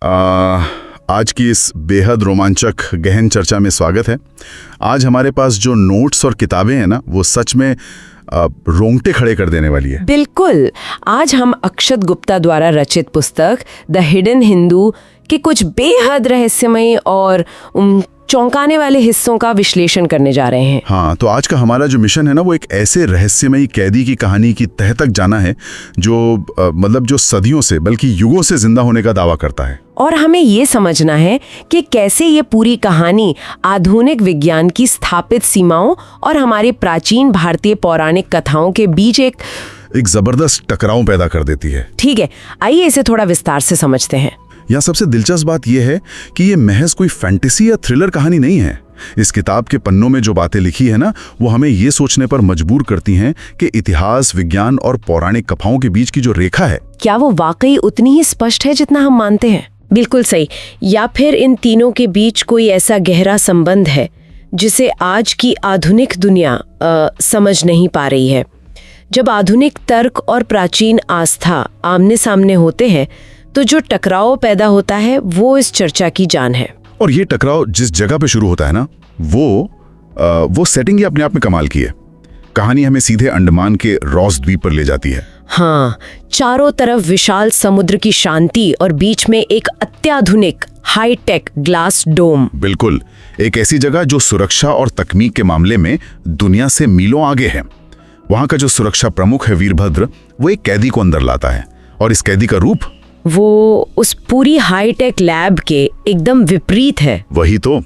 आज की इस बेहद रोमांचक गहन चर्चा में स्वागत है। आज हमारे पास जो नोट्स और किताबें हैं ना, वो सच में रोंगटे खड़े कर देने वाली है। बिल्कुल। आज हम अक्षत गुप्ता द्वारा रचित पुस्तक द हिडन हिंदू के कुछ बेहद रहस्यमय और चौंकाने वाले हिस्सों का विश्लेषण करने जा रहे हैं। हाँ, तो आज का हमारा जो मिशन है ना, वो एक ऐसे रहस्यमयी कैदी की कहानी की तह तक जाना है जो सदियों से बल्कि युगों से जिंदा होने का दावा करता है। और हमें ये समझना है कि कैसे ये पूरी कहानी आधुनिक विज्ञान की स्थापित सीमाओं और हमारे प्राचीन भारतीय पौराणिक कथाओं के बीच एक जबरदस्त टकराव पैदा कर देती है। ठीक है, आइए इसे थोड़ा विस्तार से समझते हैं। यहाँ सबसे दिलचस्प बात यह है कि ये महज कोई फैंटेसी या थ्रिलर कहानी नहीं है। इस किताब के पन्नों में जो बातें लिखी है ना, वो हमें ये सोचने पर मजबूर करती हैं कि इतिहास, विज्ञान और पौराणिक कथाओं के बीच की जो रेखा है, क्या वो वाकई उतनी ही स्पष्ट है जितना हम मानते हैं? बिल्कुल सही। या फिर इन तीनों के बीच कोई ऐसा गहरा संबंध है जिसे आज की आधुनिक दुनिया समझ नहीं पा रही है। जब आधुनिक तर्क और प्राचीन आस्था आमने सामने होते हैं तो जो टकराव पैदा होता है वो इस चर्चा की जान है। और ये टकराव जिस जगह पे शुरू होता है ना, वो सेटिंग ही अपने आप में कमाल की है। कहानी हमें सीधे अंडमान के रॉस द्वीप पर ले जाती है। हाँ, चारों तरफ विशाल समुद्र की शांति और बीच में एक अत्याधुनिक हाईटेक ग्लास डोम। बिल्कुल, एक ऐसी जगह जो सुरक्षा और तकनीक के मामले में दुनिया से मीलों आगे है। वहां का जो सुरक्षा प्रमुख है वीरभद्र, वो एक कैदी को अंदर लाता है, और इस कैदी का रूप वो उस पूरी हाईटेक लैब के एकदम विपरीत है। वही तो,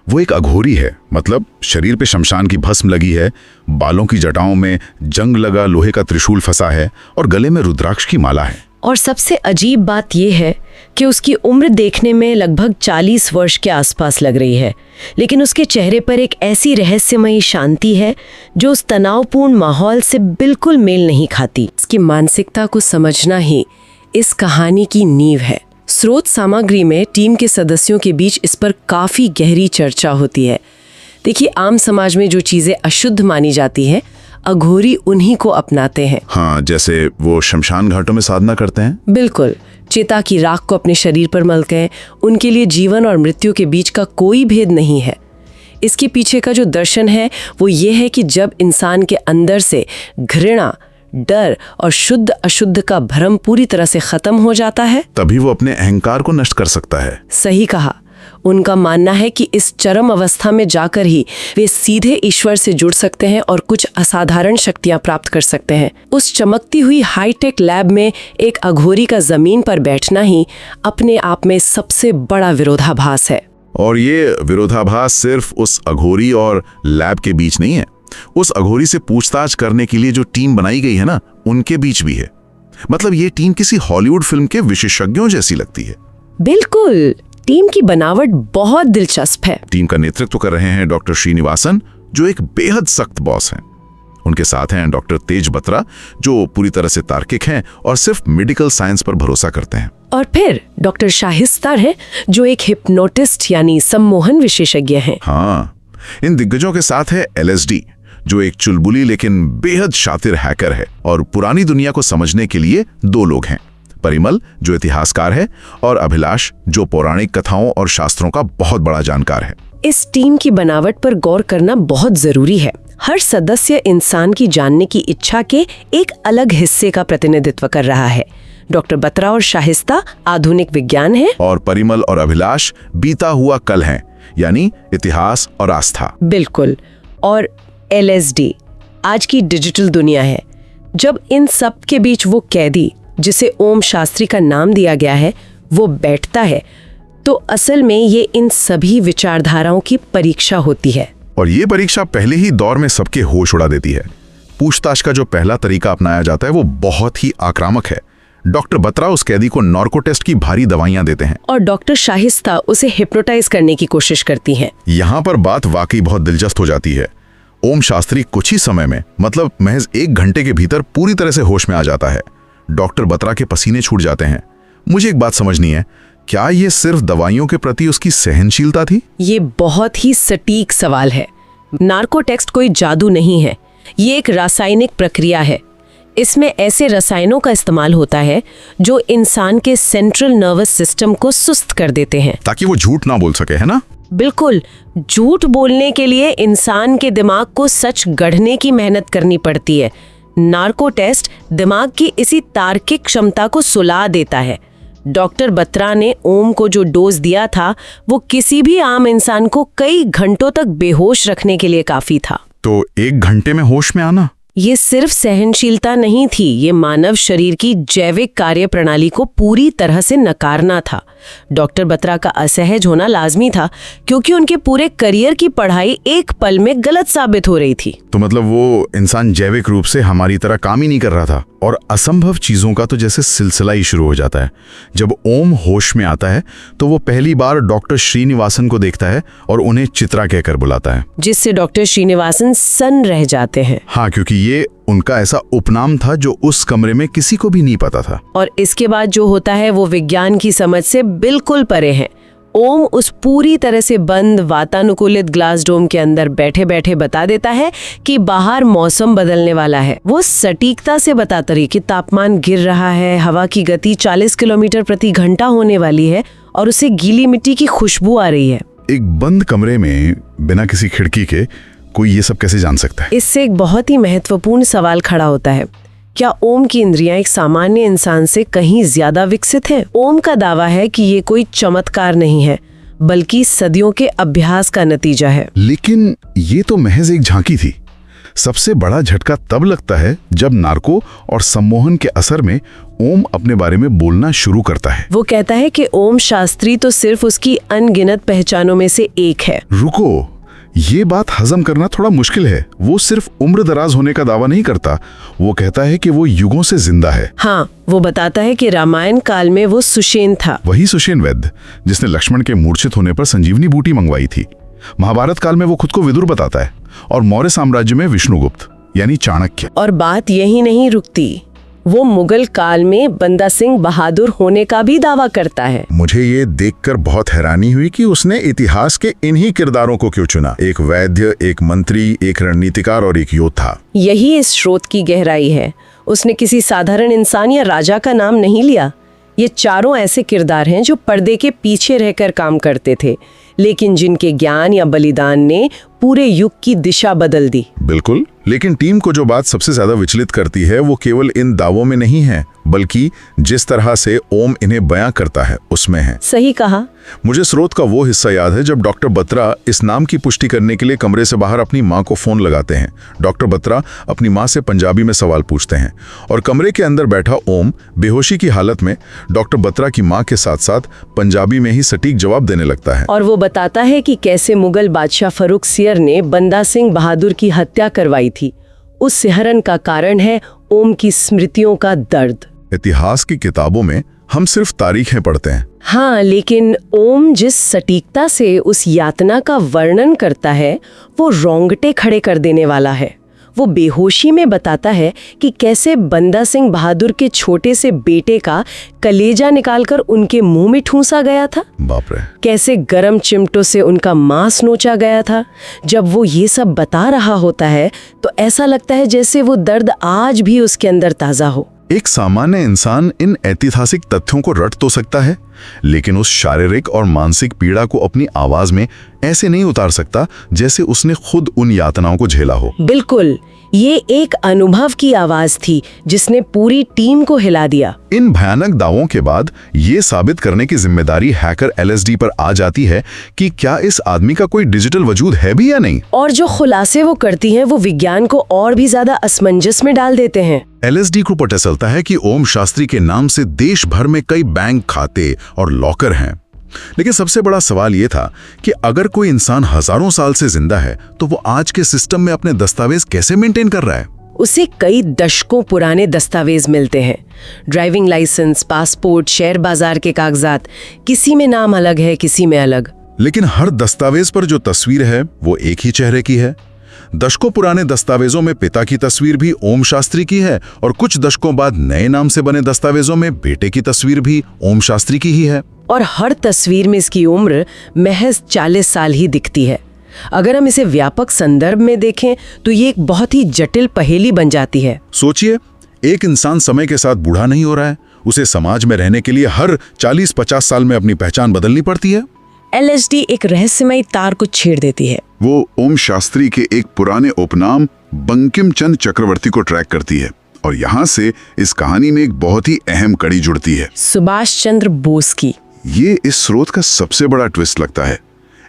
वो एक अघोरी है। मतलब शरीर पे शमशान की भस्म लगी है, बालों की जटाओं में जंग लगा लोहे का त्रिशूल फंसा है, और गले में रुद्राक्ष की माला है। और सबसे अजीब बात यह है कि उसकी उम्र देखने में लगभग 40 वर्ष के आसपास लग रही है, लेकिन उसके चेहरे पर एक ऐसी रहस्यमयी शांति है जो उस तनावपूर्ण माहौल से बिल्कुल मेल नहीं खाती। इसकी मानसिकता को समझना ही इस कहानी की नींव है। स्रोत सामग्री में टीम के सदस्यों के बीच इस पर काफी गहरी चर्चा होती है। देखिए, आम समाज में जो चीजें अशुद्ध मानी जाती हैं, अघोरी उन्हीं को अपनाते हैं। हाँ, जैसे वो शमशान घाटों में साधना करते हैं। बिल्कुल, चिता की राख को अपने शरीर पर मलते हैं। उनके लिए जीवन और मृत्यु के बीच का कोई भेद नहीं है। इसके पीछे का जो दर्शन है वो ये है कि जब इंसान के अंदर से घृणा, डर और शुद्ध अशुद्ध का भ्रम पूरी तरह से खत्म हो जाता है, तभी वो अपने अहंकार को नष्ट कर सकता है। सही कहा। उनका मानना है कि इस चरम अवस्था में जाकर ही वे सीधे ईश्वर से जुड़ सकते हैं और कुछ असाधारण शक्तियां प्राप्त कर सकते हैं। उस चमकती हुई हाईटेक लैब में एक अघोरी का जमीन पर बैठना ही अपने आप में सबसे बड़ा विरोधाभास है। और ये विरोधाभास सिर्फ उस अघोरी और लैब के बीच नहीं है, उस अघोरी से पूछताछ करने के लिए जो टीम बनाई गई है ना, उनके बीच भी है। मतलब ये टीम किसी हॉलीवुड फिल्म के विशेषज्ञों जैसी लगती है। बिल्कुल, टीम की बनावट बहुत दिलचस्प है। टीम का नेतृत्व कर रहे हैं डॉक्टर श्रीनिवासन, जो एक बेहद सख्त बॉस हैं। उनके साथ हैं डॉक्टर तेज बत्रा, जो पूरी तरह से तार्किक हैं और सिर्फ मेडिकल साइंस पर भरोसा करते हैं। और फिर डॉक्टर शाहिस्ता है, जो एक हिप्नोटिस्ट यानी सम्मोहन विशेषज्ञ हैं। हाँ, इन दिग्गजों के साथ है LSD, जो एक चुलबुली लेकिन बेहद शातिर हैकर है। और पुरानी दुनिया को समझने के लिए दो लोग हैं, परिमल जो इतिहासकार है, और अभिलाष जो पौराणिक कथाओं और शास्त्रों का बहुत बड़ा जानकार है। इस टीम की बनावट पर गौर करना बहुत जरूरी है। हर सदस्य इंसान की जानने की इच्छा के एक अलग हिस्से का प्रतिनिधित्व कर रहा है। डॉक्टर बत्रा और शाहिस्ता आधुनिक विज्ञान है, और परिमल और अभिलाष बीता हुआ कल हैं, यानी इतिहास और आस्था। बिल्कुल। और LSD आज की डिजिटल दुनिया है। जब इन सब के बीच वो कैदी, जिसे ओम शास्त्री का नाम दिया गया है, वो बैठता है, तो असल में ये इन सभी विचारधाराओं की परीक्षा होती है। और ये परीक्षा पहले ही दौर में सबके होश उड़ा देती है। पूछताछ का जो पहला तरीका अपनाया जाता है वो बहुत ही आक्रामक है। डॉक्टर बत्रा उस कैदी को नार्को टेस्ट की भारी दवाइयां देते हैं, और डॉक्टर शाहिस्ता उसे हिप्नोटाइज करने की कोशिश करती हैं। यहाँ पर बात वाकई बहुत दिलचस्प हो जाती है। ओम शास्त्री कुछ ही समय में, मतलब महज 1 घंटे के भीतर पूरी तरह से होश में आ जाता है। डॉक्टर बत्रा के पसीने छूट जाते हैं। मुझे एक बात समझनी है, क्या ये सिर्फ दवाइयों के प्रति उसकी सहनशीलता थी? ये बहुत ही सटीक सवाल है। नार्को टेस्ट कोई जादू नहीं है, ये एक रासायनिक प्रक्रिया है। इसमें ऐसे रसायनों का इस्तेमाल होता है जो इंसान के सेंट्रल नर्वस सिस्टम को सुस्त कर देते हैं, ताकि वो झूठ ना बोल सके, है ना? बिल्कुल। झूठ बोलने के लिए इंसान के दिमाग को सच गढ़ने की मेहनत करनी पड़ती है। नार्को टेस्ट दिमाग की इसी तार्किक क्षमता को सुला देता है। डॉक्टर बत्रा ने ओम को जो डोज दिया था वो किसी भी आम इंसान को कई घंटों तक बेहोश रखने के लिए काफी था। तो 1 घंटे में होश में आना? ये सिर्फ सहनशीलता नहीं थी, ये मानव शरीर की जैविक कार्य प्रणाली को पूरी तरह से नकारना था। डॉक्टर बत्रा का असहज होना लाजमी था, क्योंकि उनके पूरे करियर की पढ़ाई एक पल में गलत साबित हो रही थी। तो मतलब वो इंसान जैविक रूप से हमारी तरह काम ही नहीं कर रहा था, और असंभव चीजों का तो जैसे सिलसिला ही शुरू हो जाता है। जब ओम होश में आता है तो वो पहली बार डॉक्टर श्रीनिवासन को देखता है और उन्हें चित्रा कहकर बुलाता है, जिससे डॉक्टर श्रीनिवासन सन्न रह जाते हैं। हाँ, क्योंकि ये उनका ऐसा उपनाम था जो उस कमरे में किसी को भी नहीं पता था। और इसके बाद जो होता है वो विज्ञान की समझ से बिल्कुल परे है। ओम उस पूरी तरह से बंद वातानुकूलित ग्लास डोम के अंदर बैठे बैठे बता देता है कि बाहर मौसम बदलने वाला है। वो सटीकता से बताता रही कि तापमान गिर रहा है, हवा की गति 40 किलोमीटर प्रति घंटा होने वाली है और उसे गीली मिट्टी की खुशबू आ रही है। एक बंद कमरे में बिना किसी खिड़की के कोई ये सब कैसे जान सकता है? इससे एक बहुत ही महत्वपूर्ण सवाल खड़ा होता है, क्या ओम की इंद्रियां एक सामान्य इंसान से कहीं ज्यादा विकसित हैं? ओम का दावा है कि ये कोई चमत्कार नहीं है, बल्कि सदियों के अभ्यास का नतीजा है। लेकिन ये तो महज एक झांकी थी। सबसे बड़ा झटका तब लगता है जब नार्को और सम्मोहन के असर में ओम अपने बारे में बोलना शुरू करता है। वो कहता है कि ओम शास्त्री तो सिर्फ उसकी अनगिनत पहचानों में से एक है। रुको, ये बात हजम करना थोड़ा मुश्किल है। वो सिर्फ उम्र दराज होने का दावा नहीं करता, वो कहता है कि वो युगों से जिंदा है। हाँ, वो बताता है कि रामायण काल में वो सुषेण था, वही सुषेण वैद्य जिसने लक्ष्मण के मूर्छित होने पर संजीवनी बूटी मंगवाई थी। महाभारत काल में वो खुद को विदुर बताता है, और मौर्य साम्राज्य में विष्णुगुप्त यानी चाणक्य। और बात यही नहीं रुकती, वो मुगल काल में बंदा सिंह बहादुर होने का भी दावा करता है। मुझे ये देखकर बहुत हैरानी हुई कि उसने इतिहास के इन्हीं किरदारों को क्यों चुना। एक वैद्य, एक मंत्री, एक रणनीतिकार और एक योद्धा। यही इस स्रोत की गहराई है। उसने किसी साधारण इंसान या राजा का नाम नहीं लिया। ये चारों ऐसे किरदार हैं जो पर्दे के पीछे रहकर काम करते थे, लेकिन जिनके ज्ञान या बलिदान ने पूरे युग की दिशा बदल दी। बिल्कुल, लेकिन टीम को जो बात सबसे ज्यादा विचलित करती है वो केवल इन दावों में नहीं है, बल्कि जिस तरह से ओम इन्हें बयां करता है उसमें है। सही कहा। मुझे स्रोत का वो हिस्सा याद है जब डॉक्टर बत्रा इस नाम की पुष्टि करने के लिए कमरे से बाहर अपनी माँ को फोन लगाते हैं। डॉक्टर बत्रा अपनी माँ से पंजाबी में सवाल पूछते हैं, और कमरे के अंदर बैठा ओम बेहोशी की हालत में डॉक्टर बत्रा की माँ के साथ साथ पंजाबी में ही सटीक जवाब देने लगता है। और वो बताता है कि कैसे मुगल बादशाह फर्रुख सियर ने बंदा सिंह बहादुर की हत्या करवाई थी। उस सिहरन का कारण है ओम की स्मृतियों का दर्द। इतिहास की किताबों में हम सिर्फ तारीखें पढ़ते हैं। हाँ, लेकिन ओम जिस सटीकता से उस यातना का वर्णन करता है वो रोंगटे खड़े कर देने वाला है। वो बेहोशी में बताता है कि कैसे बंदा सिंह बहादुर के छोटे से बेटे का कलेजा निकालकर उनके मुंह में ठूंसा गया था। बाप रे। कैसे गरम चिमटों से उनका मांस नोचा गया था। जब वो ये सब बता रहा होता है तो ऐसा लगता है जैसे वो दर्द आज भी उसके अंदर ताजा हो। एक सामान्य इंसान इन ऐतिहासिक तथ्यों को रट तो सकता है, लेकिन उस शारीरिक और मानसिक पीड़ा को अपनी आवाज में ऐसे नहीं उतार सकता जैसे उसने खुद उन यातनाओं को झेला हो। बिल्कुल, ये एक अनुभव की आवाज थी जिसने पूरी टीम को हिला दिया। इन भयानक दावों के बाद ये साबित करने की जिम्मेदारी हैकर एलएसडी पर आ जाती है कि क्या इस आदमी का कोई डिजिटल वजूद है भी या नहीं। और जो खुलासे वो करती हैं वो विज्ञान को और भी ज्यादा असमंजस में डाल देते हैं। एलएसडी को पता चलता है कि ओम शास्त्री के नाम से देश भर में कई बैंक खाते और लॉकर हैं। लेकिन सबसे बड़ा सवाल यह था कि अगर कोई इंसान हजारों साल से जिंदा है तो वो आज के सिस्टम में अपने दस्तावेज कैसे मेंटेन कर रहा है। उसे कई दशकों पुराने दस्तावेज मिलते हैं, ड्राइविंग लाइसेंस, पासपोर्ट, शेयर बाजार के कागजात। किसी में नाम अलग है, किसी में अलग, लेकिन हर दस्तावेज पर जो तस्वीर है वो एक ही चेहरे की है। दशकों पुराने दस्तावेजों में पिता की तस्वीर भी ओम शास्त्री की है, और कुछ दशकों बाद नए नाम से बने दस्तावेजों में बेटे की तस्वीर भी ओम शास्त्री की ही है। और हर तस्वीर में इसकी उम्र महज 40 साल ही दिखती है। अगर हम इसे व्यापक संदर्भ में देखें तो ये एक बहुत ही जटिल पहेली बन जाती है। सोचिए, एक इंसान समय के साथ बूढ़ा नहीं हो रहा है, उसे समाज में रहने के लिए हर 40-50 साल में अपनी पहचान बदलनी पड़ती है। LSD एक रहस्यमयी तार को छेड़ देती है। वो ओम शास्त्री के एक पुराने उपनाम बंकिम चंद्र चक्रवर्ती को ट्रैक करती है और यहाँ से इस कहानी में एक बहुत ही अहम कड़ी जुड़ती है, सुभाष चंद्र बोस की। ये इस स्रोत का सबसे बड़ा ट्विस्ट लगता है।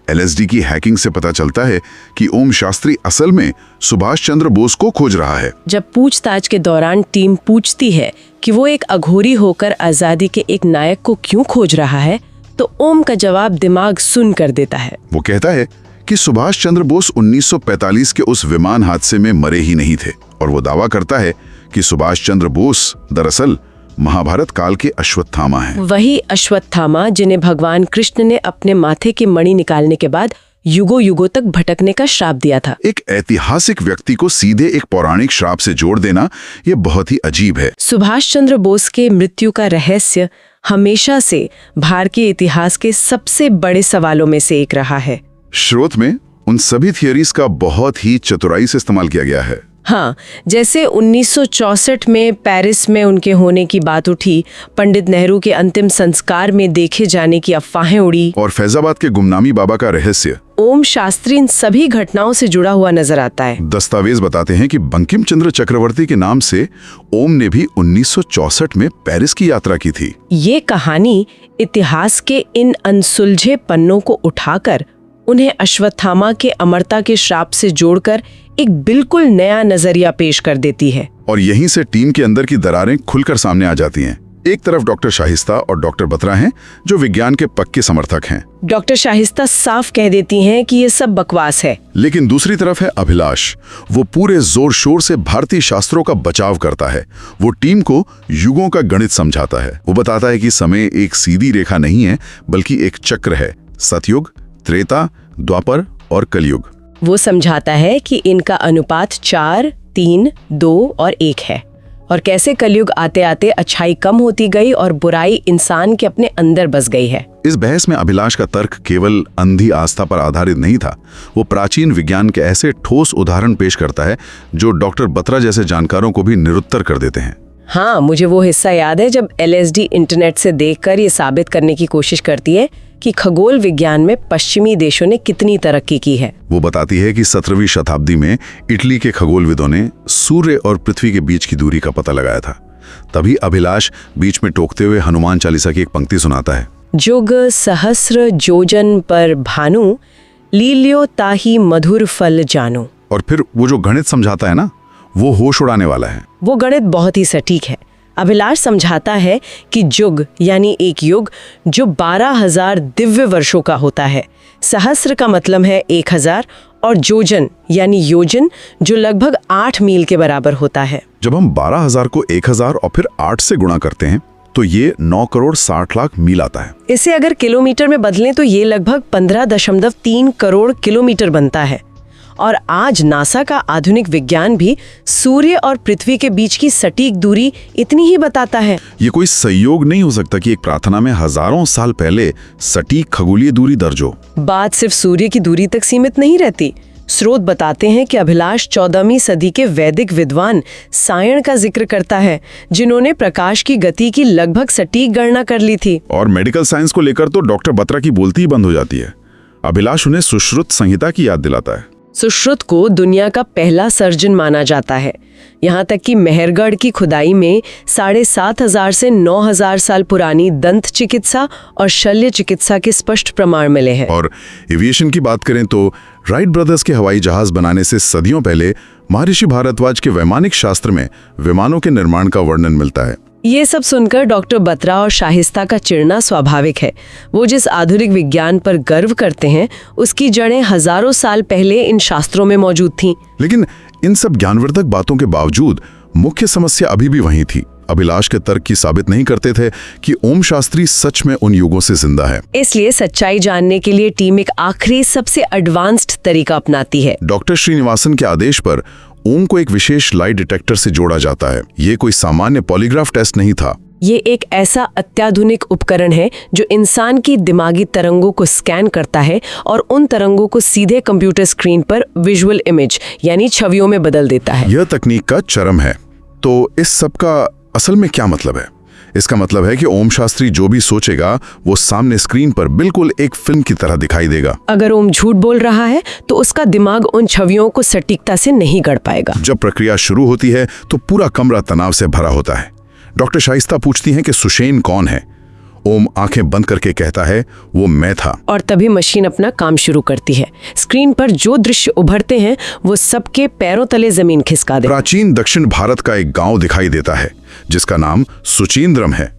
LSD की हैकिंग से पता चलता है कि ओम शास्त्री असल में सुभाष चंद्र बोस को खोज रहा है। जब पूछताछ के दौरान टीम पूछती है कि वो एक अघोरी होकर आजादी के एक नायक को क्यों खोज रहा है, तो ओम का जवाब दिमाग सुन कर देता है। वो कहता है कि सुभाष चंद्र बोस 1945 के उस विमान हादसे में मरे ही नहीं थे, और वो दावा करता है कि सुभाष चंद्र बोस दरअसल महाभारत काल के अश्वत्थामा हैं। वही अश्वत्थामा जिन्हें भगवान कृष्ण ने अपने माथे की मणि निकालने के बाद युगों युगों तक भटकने का श्राप दिया था। एक ऐतिहासिक व्यक्ति को सीधे एक पौराणिक श्राप से जोड़ देना ये बहुत ही अजीब है। सुभाष चंद्र बोस के मृत्यु का रहस्य हमेशा से भारतीय इतिहास के सबसे बड़े सवालों में से एक रहा है। स्रोत में उन सभी थियरीज का बहुत ही चतुराई से इस्तेमाल किया गया है। हाँ, जैसे 1964 में पेरिस में उनके होने की बात उठी, पंडित नेहरू के अंतिम संस्कार में देखे जाने की अफवाहें उड़ी, और फैजाबाद के गुमनामी बाबा का रहस्य। ओम शास्त्री इन सभी घटनाओं से जुड़ा हुआ नजर आता है। दस्तावेज बताते हैं कि बंकिम चंद्र चक्रवर्ती के नाम से ओम ने भी 1964 में पेरिस की यात्रा की थी। ये कहानी इतिहास के इन अनसुलझे पन्नों को उठाकर उन्हें अश्वत्थामा के अमरता के श्राप से जोड़कर एक बिल्कुल नया नजरिया पेश कर देती है। और यहीं से टीम के अंदर की दरारें खुलकर सामने आ जाती हैं। एक तरफ डॉक्टर शाहिस्ता और डॉक्टर बत्रा हैं, जो विज्ञान के पक्के समर्थक हैं। डॉक्टर शाहिस्ता साफ कह देती हैं कि ये सब बकवास है। लेकिन दूसरी तरफ है अभिलाष। वो पूरे जोर शोर से भारतीय शास्त्रों का बचाव करता है। वो टीम को युगों का गणित समझाता है। वो बताता है कि समय एक सीधी रेखा नहीं है, बल्कि एक चक्र है। सतयुग, त्रेता, द्वापर और कलयुग। वो समझाता है कि इनका अनुपात 4, 3, 2 और 1 है, और कैसे कलयुग आते आते अच्छाई कम होती गई और बुराई इंसान के अपने अंदर बस गई है। इस बहस में अभिलाष का तर्क केवल अंधी आस्था पर आधारित नहीं था। वो प्राचीन विज्ञान के ऐसे ठोस उदाहरण पेश करता है जो डॉक्टर बत्रा जैसे जानकारों को भी निरुत्तर कर देते हैं। हाँ, मुझे वो हिस्सा याद है जब LSD इंटरनेट से देखकर ये साबित करने की कोशिश करती है कि खगोल विज्ञान में पश्चिमी देशों ने कितनी तरक्की की है। वो बताती है कि 17वीं शताब्दी में इटली के खगोलविदों ने सूर्य और पृथ्वी के बीच की दूरी का पता लगाया था। तभी अभिलाष बीच में टोकते हुए हनुमान चालीसा की एक पंक्ति सुनाता है, जुग सहस्र जोजन पर भानु, लील्यो ताही मधुर फल जानो। और फिर वो जो गणित समझाता है ना, वो होश उड़ाने वाला है। वो गणित बहुत ही सटीक है। अभिलाष समझाता है कि जुग यानी एक युग जो 12,000 दिव्य वर्षों का होता है, सहस्र का मतलब है 1000, और जोजन यानी योजन जो लगभग 8 मील के बराबर होता है। जब हम 12,000 को 1000 और फिर 8 से गुणा करते हैं तो ये 9 करोड़ 60 लाख मील आता है। इसे अगर किलोमीटर में बदलें तो ये लगभग 15.3 करोड़ किलोमीटर बनता है। और आज नासा का आधुनिक विज्ञान भी सूर्य और पृथ्वी के बीच की सटीक दूरी इतनी ही बताता है। ये कोई संयोग नहीं हो सकता कि एक प्रार्थना में हजारों साल पहले सटीक खगोलीय दूरी दर्ज हो। बात सिर्फ सूर्य की दूरी तक सीमित नहीं रहती। स्रोत बताते हैं कि अभिलाष 14वीं सदी के वैदिक विद्वान सायण का जिक्र करता है, जिन्होंने प्रकाश की गति की लगभग सटीक गणना कर ली थी। और मेडिकल साइंस को लेकर तो डॉक्टर बत्रा की बोलती ही बंद हो जाती है। अभिलाष उन्हें सुश्रुत संहिता की याद दिलाता है। सुश्रुत को दुनिया का पहला सर्जन माना जाता है। यहाँ तक कि मेहरगढ़ की खुदाई में 7,500 से 9,000 साल पुरानी दंत चिकित्सा और शल्य चिकित्सा के स्पष्ट प्रमाण मिले हैं। और एविएशन की बात करें तो राइट ब्रदर्स के हवाई जहाज बनाने से सदियों पहले महर्षि भारद्वाज के वैमानिक शास्त्र में विमानों के निर्माण का वर्णन मिलता है। ये सब सुनकर डॉक्टर बत्रा और शाहिस्ता का चिढ़ना स्वाभाविक है। वो जिस आधुनिक विज्ञान पर गर्व करते हैं उसकी जड़ें हजारों साल पहले इन शास्त्रों में मौजूद थीं। लेकिन इन सब ज्ञानवर्धक बातों के बावजूद मुख्य समस्या अभी भी वही थी। अभिलाष के तर्क की साबित नहीं करते थे कि ओम शास्त्री सच में उन युगों से जिंदा है। इसलिए सच्चाई जानने के लिए टीम एक आखिरी सबसे एडवांस्ड तरीका अपनाती है। डॉक्टर श्रीनिवासन के आदेश पर ओम को एक विशेष लाई डिटेक्टर से जोड़ा जाता है। ये कोई सामान्य पॉलीग्राफ टेस्ट नहीं था। ये एक ऐसा अत्याधुनिक उपकरण है जो इंसान की दिमागी तरंगों को स्कैन करता है और उन तरंगों को सीधे कंप्यूटर स्क्रीन पर विजुअल इमेज यानी छवियों में बदल देता है। यह तकनीक का चरम है। तो इस सब का असल में क्या मतलब है? इसका मतलब है कि ओम शास्त्री जो भी सोचेगा वो सामने स्क्रीन पर बिल्कुल एक फिल्म की तरह दिखाई देगा। अगर ओम झूठ बोल रहा है तो उसका दिमाग उन छवियों को सटीकता से नहीं गढ़ पाएगा। जब प्रक्रिया शुरू होती है तो पूरा कमरा तनाव से भरा होता है। डॉक्टर शाइस्ता पूछती हैं कि सुशेन कौन है। ओम आंखें बंद करके कहता है, वो मैं था। और तभी मशीन अपना काम शुरू करती है। स्क्रीन पर जो दृश्य उभरते हैं वो सबके पैरों तले जमीन खिसका दे। प्राचीन दक्षिण भारत का एक गांव दिखाई देता है जिसका नाम सुचिंद्रम है।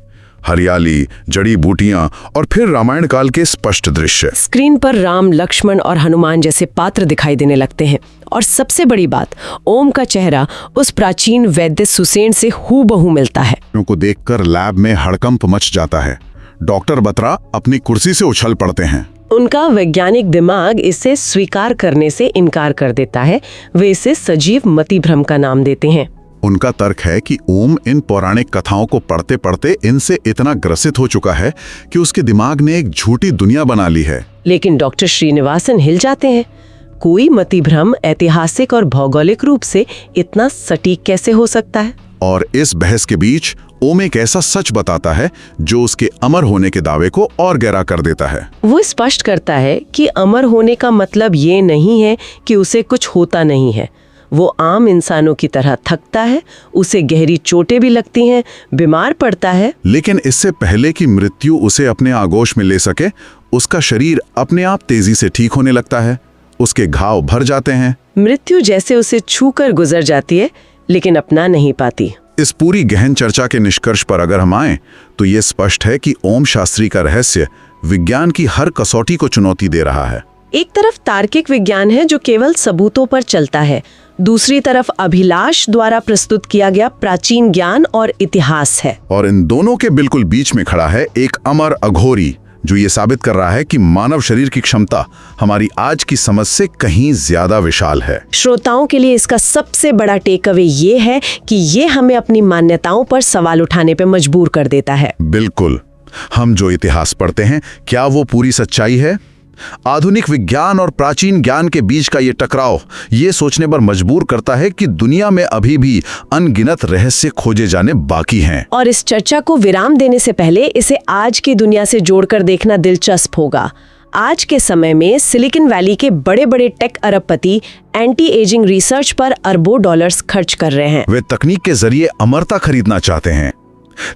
हरियाली, जड़ी बूटियां और फिर रामायण काल के स्पष्ट दृश्य। स्क्रीन पर राम, लक्ष्मण और हनुमान जैसे पात्र दिखाई देने लगते हैं। और सबसे बड़ी बात, ओम का चेहरा उस प्राचीन वैद्य सुसेन से हूबहू मिलता है। उनको देखकर लैब में हड़कंप मच जाता है। डॉक्टर बत्रा अपनी कुर्सी से उछल पड़ते हैं। उनका वैज्ञानिक दिमाग इसे स्वीकार करने से इनकार कर देता है। वे इसे सजीव मतिभ्रम का नाम देते हैं। उनका तर्क है कि ओम इन पौराणिक कथाओं को पढ़ते पढ़ते इनसे इतना ग्रसित हो चुका है कि उसके दिमाग ने एक झूठी दुनिया बना ली है। लेकिन डॉक्टर श्रीनिवासन हिल जाते हैं। कोई मतिभ्रम ऐतिहासिक और भौगोलिक रूप से इतना सटीक कैसे हो सकता है? और इस बहस के बीच ओम एक ऐसा सच बताता है जो उसके अमर होने के दावे को और गहरा कर देता है। वो स्पष्ट करता है कि अमर होने का मतलब ये नहीं है कि उसे कुछ होता नहीं है। वो आम इंसानों की तरह थकता है, उसे गहरी चोटें भी लगती हैं, बीमार पड़ता है। लेकिन इससे पहले कि मृत्यु उसे अपने आगोश में ले सके, उसका शरीर अपने आप तेजी से ठीक होने लगता है। उसके घाव भर जाते हैं। मृत्यु जैसे उसे छूकर गुजर जाती है, लेकिन अपना नहीं पाती। इस पूरी गहन चर्चा के निष्कर्ष पर अगर हम आएं, तो ये स्पष्ट है कि ओम शास्त्री का रहस्य विज्ञान की हर कसौटी को चुनौती दे रहा है। एक तरफ तार्किक विज्ञान है जो केवल सबूतों पर चलता है, दूसरी तरफ अभिलाष द्वारा प्रस्तुत किया गया प्राचीन ज्ञान और इतिहास है। और इन दोनों के बिल्कुल बीच में खड़ा है एक अमर अघोरी जो ये साबित कर रहा है कि मानव शरीर की क्षमता हमारी आज की समझ से कहीं ज्यादा विशाल है। श्रोताओं के लिए इसका सबसे बड़ा टेक अवे ये है कि ये हमें अपनी मान्यताओं पर सवाल उठाने पर मजबूर कर देता है। बिल्कुल। हम जो इतिहास पढ़ते हैं, क्या वो पूरी सच्चाई है? आधुनिक विज्ञान और प्राचीन ज्ञान के बीच का ये टकराव ये सोचने पर मजबूर करता है कि दुनिया में अभी भी अनगिनत रहस्य खोजे जाने बाकी हैं। और इस चर्चा को विराम देने से पहले इसे आज की दुनिया से जोड़कर देखना दिलचस्प होगा। आज के समय में सिलिकॉन वैली के बड़े बड़े टेक अरबपति एंटी एजिंग रिसर्च पर अरबों डॉलर्स खर्च कर रहे हैं। वे तकनीक के जरिए अमरता खरीदना चाहते हैं।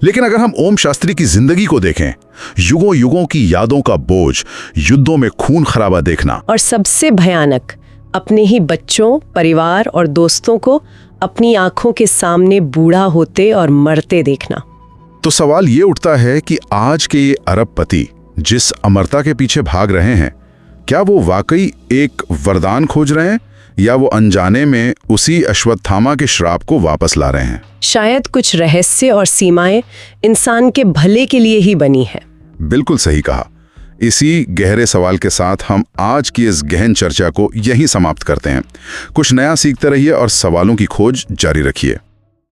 लेकिन अगर हम ओम शास्त्री की जिंदगी को देखें, युगों युगों की यादों का बोझ, युद्धों में खून खराबा देखना, और सबसे भयानक, अपने ही बच्चों, परिवार और दोस्तों को अपनी आंखों के सामने बूढ़ा होते और मरते देखना, तो सवाल ये उठता है कि आज के ये अरबपति जिस अमरता के पीछे भाग रहे हैं, क्या वो वाकई एक वरदान खोज रहे हैं या वो अनजाने में उसी अश्वत्थामा के श्राप को वापस ला रहे हैं? शायद कुछ रहस्य और सीमाएं इंसान के भले के लिए ही बनी है। बिल्कुल सही कहा। इसी गहरे सवाल के साथ हम आज की इस गहन चर्चा को यहीं समाप्त करते हैं। कुछ नया सीखते रहिए और सवालों की खोज जारी रखिए।